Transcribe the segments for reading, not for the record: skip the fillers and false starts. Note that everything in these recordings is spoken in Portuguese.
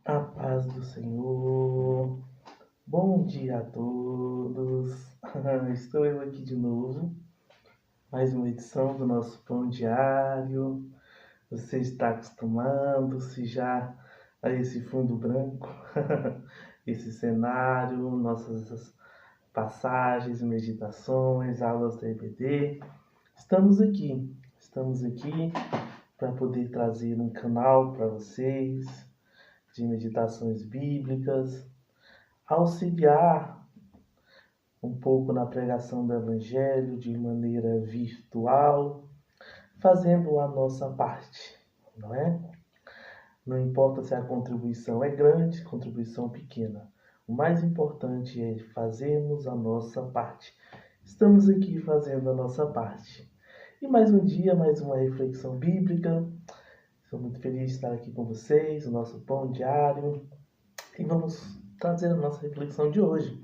A paz do Senhor. Bom dia a todos. Estou eu aqui de novo. Mais uma edição do nosso Pão Diário. Você está acostumando-se já a esse fundo branco, esse cenário, nossas passagens, meditações, aulas da EBD. Estamos aqui para poder trazer um canal para vocês de meditações bíblicas, auxiliar um pouco na pregação do Evangelho de maneira virtual, fazendo a nossa parte, não é? Não importa se a contribuição é grande, contribuição pequena. O mais importante é fazermos a nossa parte. Estamos aqui fazendo a nossa parte. E mais um dia, mais uma reflexão bíblica. Estou muito feliz de estar aqui com vocês, o nosso pão diário. E vamos trazer a nossa reflexão de hoje.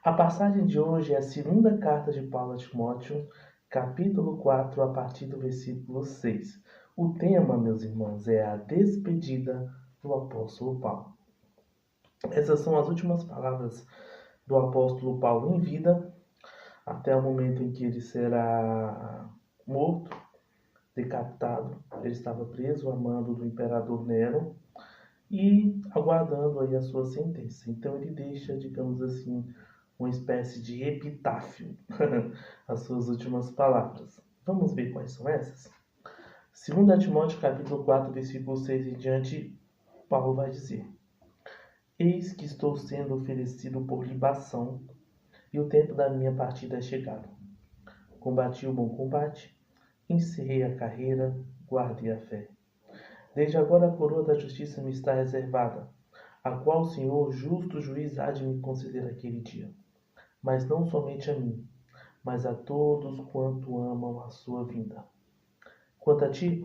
A passagem de hoje é a segunda carta de Paulo a Timóteo, capítulo 4, a partir do versículo 6. O tema, meus irmãos, é a despedida do apóstolo Paulo. Essas são as últimas palavras do apóstolo Paulo em vida, até o momento em que ele será morto, decapitado. Ele estava preso a mando do imperador Nero e aguardando aí a sua sentença. Então ele deixa, digamos assim, uma espécie de epitáfio, as suas últimas palavras. Vamos ver quais são essas? 2 Timóteo capítulo 4, versículo 6 em diante, Paulo vai dizer: Eis que estou sendo oferecido por libação, e o tempo da minha partida é chegado. Combati o bom combate, encerrei a carreira, guardei a fé. Desde agora a coroa da justiça me está reservada, a qual o Senhor, justo juiz, há de me conceder aquele dia. Mas não somente a mim, mas a todos quanto amam a sua vinda. Quanto a ti,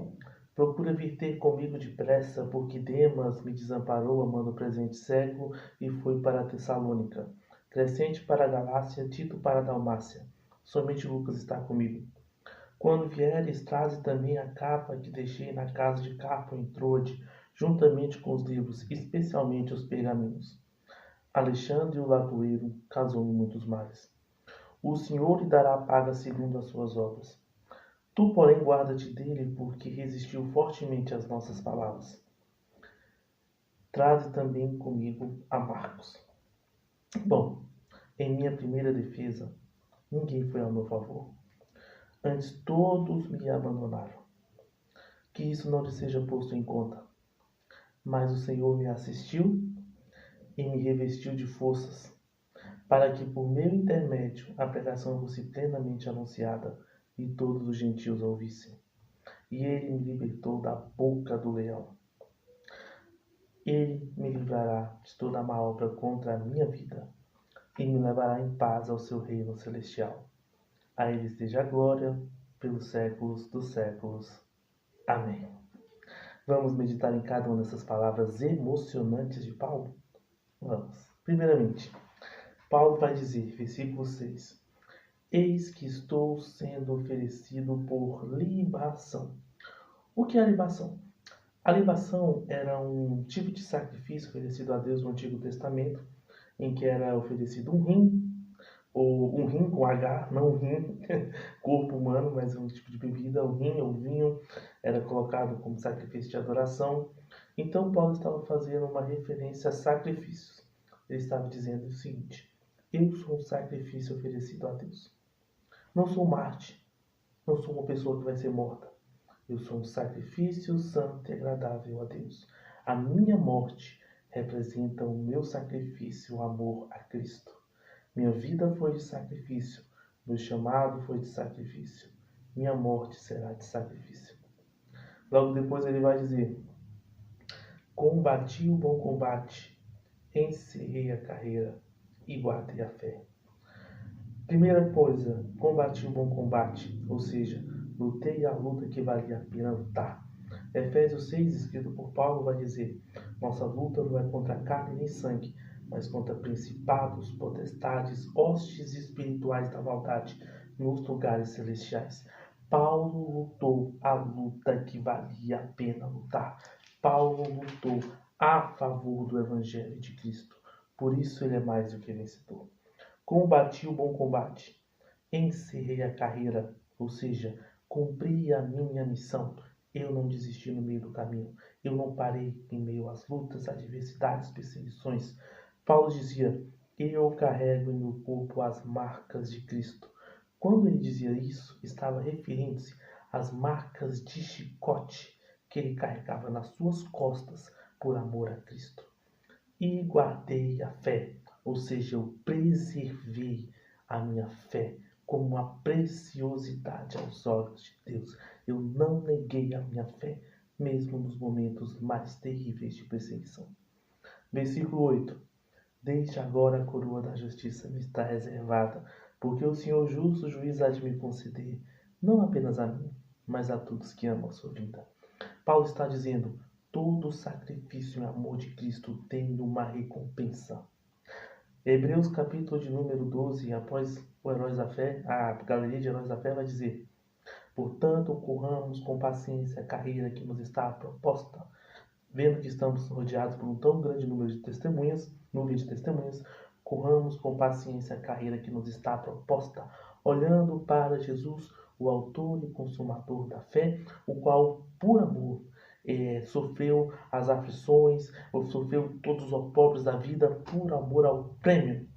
procura vir ter comigo depressa, porque Demas me desamparou amando o presente século e foi para Tessalônica. Crescente para a Galácia, Tito para a Dalmácia. Somente Lucas está comigo. Quando vieres, traze também a capa que deixei na casa de Carpo em Troade, juntamente com os livros, especialmente os pergaminhos. Alexandre o lavoeiro casou em muitos males. O Senhor lhe dará paga segundo as suas obras. Tu, porém, guarda-te dele, porque resistiu fortemente às nossas palavras. Traze também comigo a Marcos. Bom, em minha primeira defesa, ninguém foi ao meu favor. Antes todos me abandonaram. Que isso não lhe seja posto em conta. Mas o Senhor me assistiu e me revestiu de forças, para que por meu intermédio a pregação fosse plenamente anunciada e todos os gentios ouvissem. E ele me libertou da boca do leão. Ele me livrará de toda má obra contra a minha vida e me levará em paz ao seu reino celestial. A ele esteja a glória pelos séculos dos séculos. Amém. Vamos meditar em cada uma dessas palavras emocionantes de Paulo? Vamos. Primeiramente, Paulo vai dizer, versículo 6, Eis que estou sendo oferecido por libação. O que é a libação? A libação era um tipo de sacrifício oferecido a Deus no Antigo Testamento, em que era oferecido um rim, ou um rim com H, não um rim, corpo humano, mas um tipo de bebida, o rim ou vinho, era colocado como sacrifício de adoração. Então Paulo estava fazendo uma referência a sacrifícios. Ele estava dizendo o seguinte: eu sou um sacrifício oferecido a Deus. Não sou Marte, não sou uma pessoa que vai ser morta. Eu sou um sacrifício santo e agradável a Deus. A minha morte representa o meu sacrifício, o amor a Cristo. Minha vida foi de sacrifício, meu chamado foi de sacrifício. Minha morte será de sacrifício. Logo depois ele vai dizer: combati o bom combate, encerrei a carreira e guardei a fé. Primeira coisa, combati o bom combate, ou seja, lutei a luta que valia a pena lutar. Efésios 6, escrito por Paulo, vai dizer: nossa luta não é contra carne nem sangue, mas contra principados, potestades, hostes espirituais da maldade nos lugares celestiais. Paulo lutou a luta que valia a pena lutar. Paulo lutou a favor do Evangelho de Cristo. Por isso ele é mais do que vencedor. Combati o bom combate, encerrei a carreira, ou seja, cumpri a minha missão. Eu não desisti no meio do caminho. Eu não parei em meio às lutas, adversidades, perseguições. Paulo dizia: eu carrego em meu corpo as marcas de Cristo. Quando ele dizia isso, estava referindo-se às marcas de chicote que ele carregava nas suas costas por amor a Cristo. E guardei a fé, ou seja, eu preservei a minha fé como uma preciosidade aos olhos de Deus. Eu não neguei a minha fé, mesmo nos momentos mais terríveis de perseguição. Versículo 8. Desde agora a coroa da justiça me está reservada, porque o Senhor justo juiz há de me conceder, não apenas a mim, mas a todos que amam a sua vida. Paulo está dizendo: todo sacrifício em amor de Cristo tem uma recompensa. Hebreus capítulo de número 12, após o Heróis da Fé, a galeria de Heróis da Fé vai dizer: portanto, corramos com paciência a carreira que nos está proposta, vendo que estamos rodeados por um tão grande número de testemunhas, corramos com paciência a carreira que nos está proposta, olhando para Jesus, o autor e consumador da fé, o qual, por amor, sofreu as aflições, sofreu todos os opróbrios da vida por amor ao prêmio.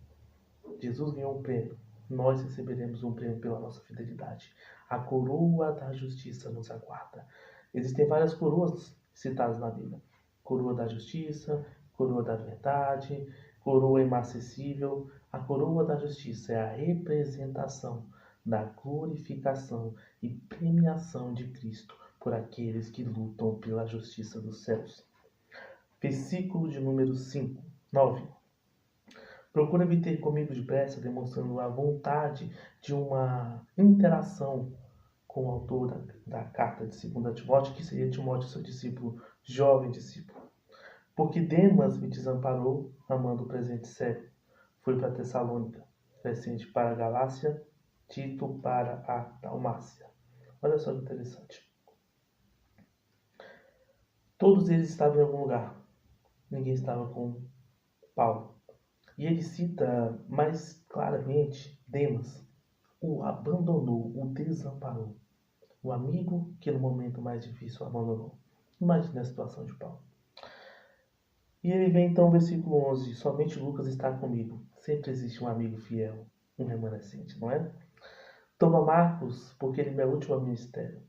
Jesus ganhou um prêmio. Nós receberemos um prêmio pela nossa fidelidade. A coroa da justiça nos aguarda. Existem várias coroas citadas na Bíblia: coroa da justiça, coroa da verdade, coroa inacessível. A coroa da justiça é a representação da glorificação e premiação de Cristo por aqueles que lutam pela justiça dos céus. Versículo de número 9. Procura vir ter comigo depressa, demonstrando a vontade de uma interação com o autor da carta de 2 Timóteo, que seria Timóteo, seu discípulo, jovem discípulo. Porque Demas me desamparou, amando o presente sério. Foi para Tessalônica, Crescente para a Galácia, Tito para a Dalmácia. Olha só que interessante. Todos eles estavam em algum lugar. Ninguém estava com Paulo. E ele cita mais claramente Demas. O abandonou, o desamparou. O amigo que no momento mais difícil o abandonou. Imagine a situação de Paulo. E ele vem então ao versículo 11. Somente Lucas está comigo. Sempre existe um amigo fiel, um remanescente, não é? Toma Marcos, porque ele me é útil ao ministério.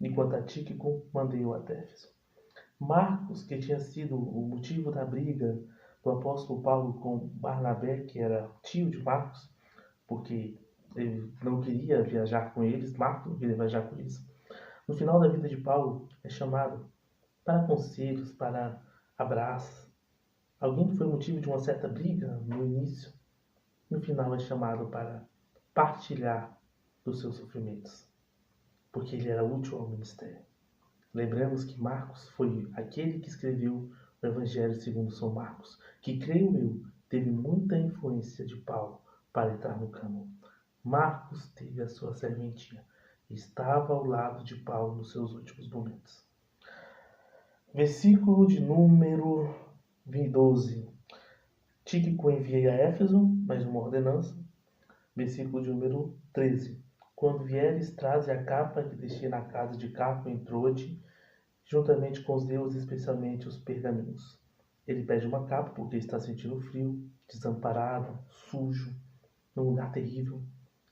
Enquanto a Tíquico, mandei-o a Éfeso. Marcos, que tinha sido o motivo da briga do apóstolo Paulo com Barnabé, que era tio de Marcos, porque ele não queria viajar com eles, Marcos não queria viajar com eles. No final da vida de Paulo, é chamado para conselhos, para abraços. Alguém que foi motivo de uma certa briga no início, no final é chamado para partilhar dos seus sofrimentos, porque ele era útil ao ministério. Lembramos que Marcos foi aquele que escreveu o Evangelho segundo São Marcos, que, creio eu, teve muita influência de Paulo para entrar no cânon. Marcos teve a sua serventia, estava ao lado de Paulo nos seus últimos momentos. Versículo de número 12. Tíquico enviei a Éfeso, mais uma ordenança. Versículo de número 13. Quando vieres, traze a capa que deixei na casa de Carpo em Troade, juntamente com os deuses, especialmente os pergaminhos. Ele pede uma capa porque está sentindo frio, desamparado, sujo, num lugar terrível.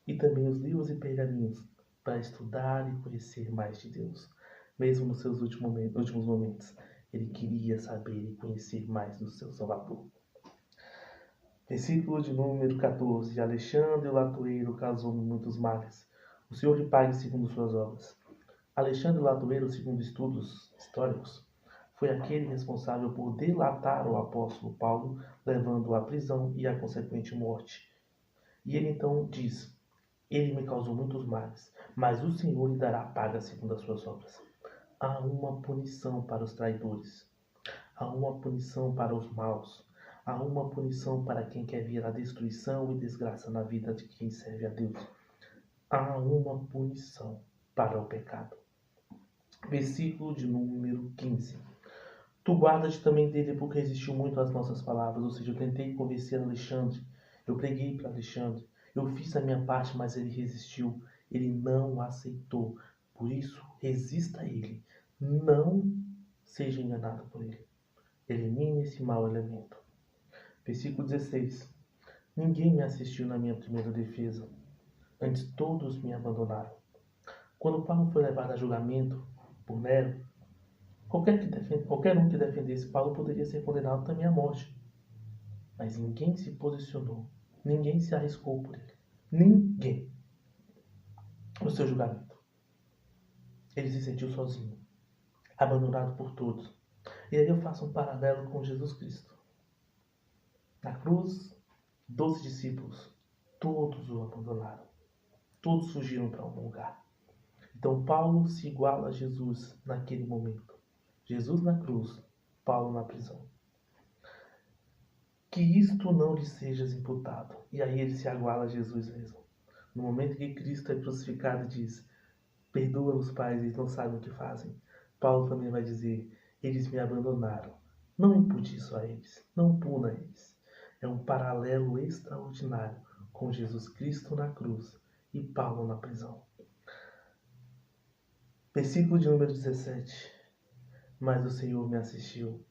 E também os livros e pergaminhos para estudar e conhecer mais de Deus. Mesmo nos seus últimos momentos, ele queria saber e conhecer mais do seu Salvador. Versículo de número 14. Alexandre, o latoeiro, causou-me muitos males. O Senhor lhe pague segundo suas obras. Alexandre, o latoeiro, segundo estudos históricos, foi aquele responsável por delatar o apóstolo Paulo, levando-o à prisão e à consequente morte. E ele então diz: ele me causou muitos males, mas o Senhor lhe dará paga segundo as suas obras. Há uma punição para os traidores. Há uma punição para os maus. Há uma punição para quem quer vir a destruição e desgraça na vida de quem serve a Deus. Há uma punição para o pecado. Versículo de número 15. Tu guarda-te também dele, porque resistiu muito às nossas palavras. Ou seja, eu tentei convencer Alexandre, eu preguei para Alexandre, eu fiz a minha parte, mas ele resistiu. Ele não aceitou. Por isso, resista a ele. Não seja enganado por ele. Elimine esse mau elemento. Versículo 16. Ninguém me assistiu na minha primeira defesa. Antes todos me abandonaram. Quando Paulo foi levado a julgamento por Nero, qualquer um que defendesse Paulo poderia ser condenado também à morte. Mas ninguém se posicionou. Ninguém se arriscou por ele. Ninguém. No seu julgamento. Ele se sentiu sozinho. Abandonado por todos. E aí eu faço um paralelo com Jesus Cristo. Na cruz, 12 discípulos. Todos o abandonaram. Todos fugiram para algum lugar. Então Paulo se iguala a Jesus naquele momento. Jesus na cruz, Paulo na prisão. Que isto não lhe seja imputado. E aí ele se iguala a Jesus mesmo. No momento que Cristo é crucificado e diz: perdoa-os, Pai, eles não sabem o que fazem. Paulo também vai dizer: eles me abandonaram. Não impute isso a eles. Não puna eles. É um paralelo extraordinário com Jesus Cristo na cruz e Paulo na prisão. Versículo de número 17. Mas o Senhor me assistiu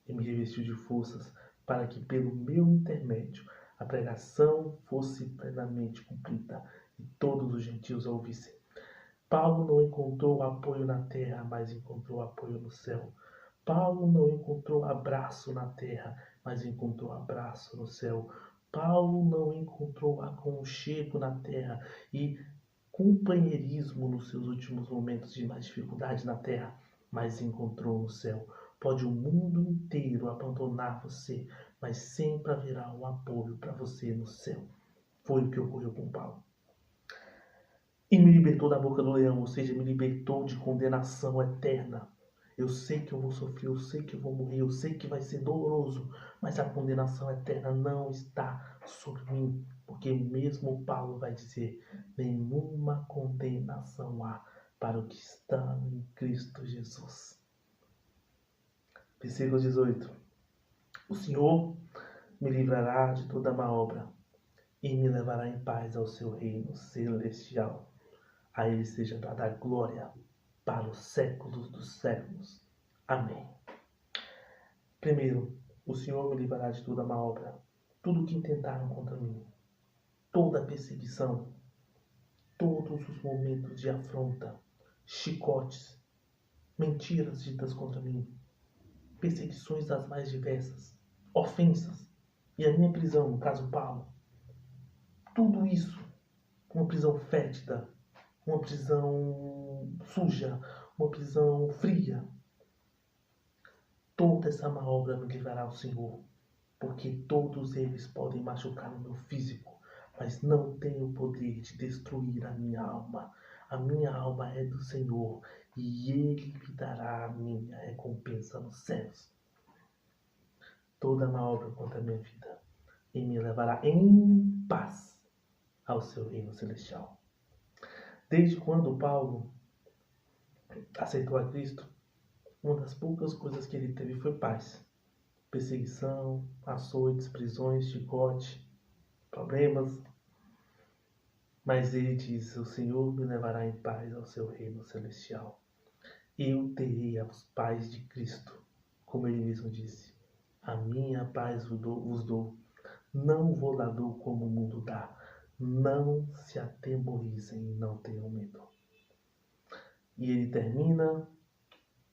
e me revestiu de forças para que pelo meu intermédio a pregação fosse plenamente cumprida e todos os gentios a ouvissem. Paulo não encontrou apoio na terra, mas encontrou apoio no céu. Paulo não encontrou abraço na terra, mas encontrou abraço no céu. Paulo não encontrou aconchego na terra e companheirismo nos seus últimos momentos de mais dificuldade na terra, mas encontrou no céu. Pode o mundo inteiro abandonar você, mas sempre haverá um apoio para você no céu. Foi o que ocorreu com Paulo. E me libertou da boca do leão, ou seja, me libertou de condenação eterna. Eu sei que eu vou sofrer, eu sei que eu vou morrer, eu sei que vai ser doloroso, mas a condenação eterna não está sobre mim, porque mesmo Paulo vai dizer: nenhuma condenação há para o que está em Cristo Jesus. Versículo 18. O Senhor me livrará de toda má obra e me levará em paz ao seu reino celestial. A ele seja dada a glória para os séculos dos séculos. Amém. Primeiro, o Senhor me livrará de toda má obra. Tudo o que intentaram contra mim, toda a perseguição, todos os momentos de afronta, chicotes, mentiras ditas contra mim, perseguições das mais diversas, ofensas e a minha prisão, no caso Paulo. Tudo isso, uma prisão fétida, uma prisão suja, uma prisão fria. Toda essa má obra me livrará ao Senhor, porque todos eles podem machucar o meu físico, mas não têm o poder de destruir a minha alma. A minha alma é do Senhor e Ele me dará a minha recompensa nos céus. Toda má obra contra a minha vida e me levará em paz ao seu reino celestial. Desde quando Paulo aceitou a Cristo, uma das poucas coisas que ele teve foi paz. Perseguição, açoites, prisões, chicote, problemas. Mas ele diz: o Senhor me levará em paz ao seu reino celestial. Eu terei os paz de Cristo, como ele mesmo disse. A minha paz vos dou. Não vou lá dou como o mundo dá. Não se atemorizem e não tenham medo. E ele termina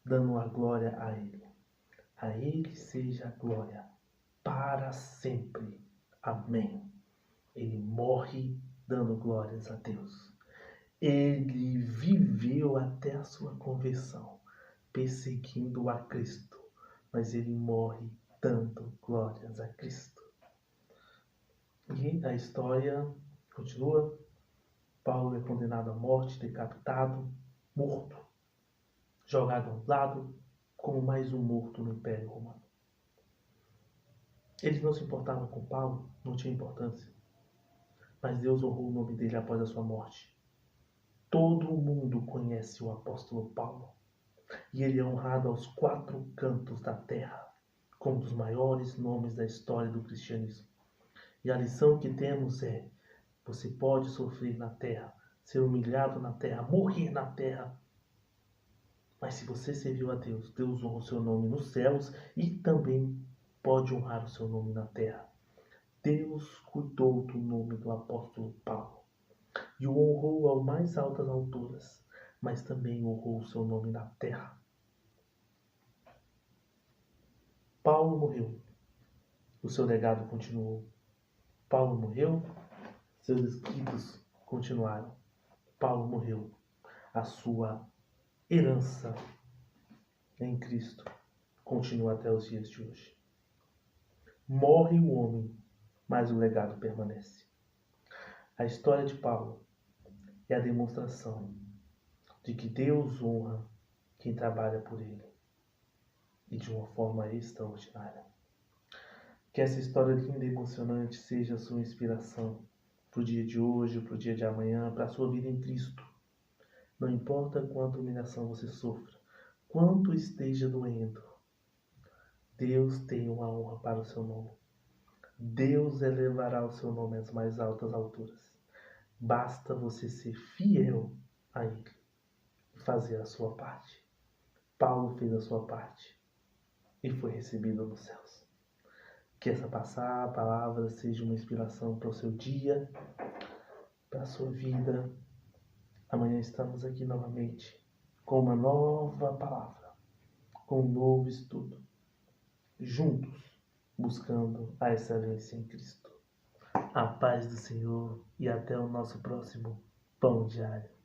dando a glória a ele. A ele seja a glória para sempre. Amém. Ele morre dando glórias a Deus. Ele viveu até a sua conversão, perseguindo a Cristo, mas ele morre dando glórias a Cristo. E a história continua. Paulo é condenado à morte, decapitado, morto, jogado ao lado, como mais um morto no Império Romano. Eles não se importavam com Paulo, não tinha importância. Mas Deus honrou o nome dele após a sua morte. Todo mundo conhece o apóstolo Paulo. e ele é honrado aos quatro cantos da terra, como um dos maiores nomes da história do cristianismo. E a lição que temos é: você pode sofrer na terra, ser humilhado na terra, morrer na terra, mas se você serviu a Deus, Deus honra o seu nome nos céus e também pode honrar o seu nome na terra. Deus cuidou do nome do apóstolo Paulo e o honrou ao mais altas alturas, mas também honrou o seu nome na terra. Paulo morreu, o seu legado continuou. Paulo morreu, seus escritos continuaram. Paulo morreu, a sua herança em Cristo continua até os dias de hoje. Morre o homem, mas o legado permanece. A história de Paulo é a demonstração de que Deus honra quem trabalha por ele e de uma forma extraordinária. Que essa história linda e emocionante seja a sua inspiração para o dia de hoje, para o dia de amanhã, para a sua vida em Cristo. Não importa quanta humilhação você sofra, quanto esteja doendo, Deus tem uma honra para o seu nome. Deus elevará o seu nome às mais altas alturas. Basta você ser fiel a Ele e fazer a sua parte. Paulo fez a sua parte e foi recebido nos céus. Que essa palavra seja uma inspiração para o seu dia, para a sua vida. Amanhã estamos aqui novamente com uma nova palavra, com um novo estudo, juntos, buscando a excelência em Cristo. A paz do Senhor e até o nosso próximo Pão Diário.